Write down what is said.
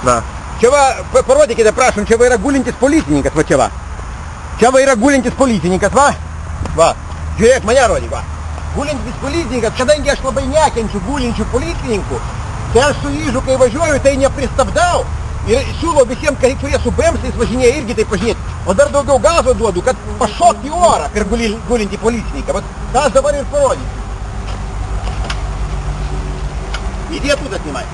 Va. Čia va, parodykite, prašom, čia va yra gulintis policininkas, va čia va. Čia va yra gulintis policininkas, va. Va, žiūrėk, mane rodyk, va. Gulintis policininkas, kadangi aš labai nekenčiu gulinčių policininkų, tai aš su Ižu, kai važiuoju, tai nepristabdau. Ir siūlau visiems, kurie su bremsais važinėja, irgi taip važinėti. O dar daugiau gazo duodu, kad pašokti į orą per gulintį policininką. Vat tą aš dabar ir parodysiu. Иди оттуда снимай.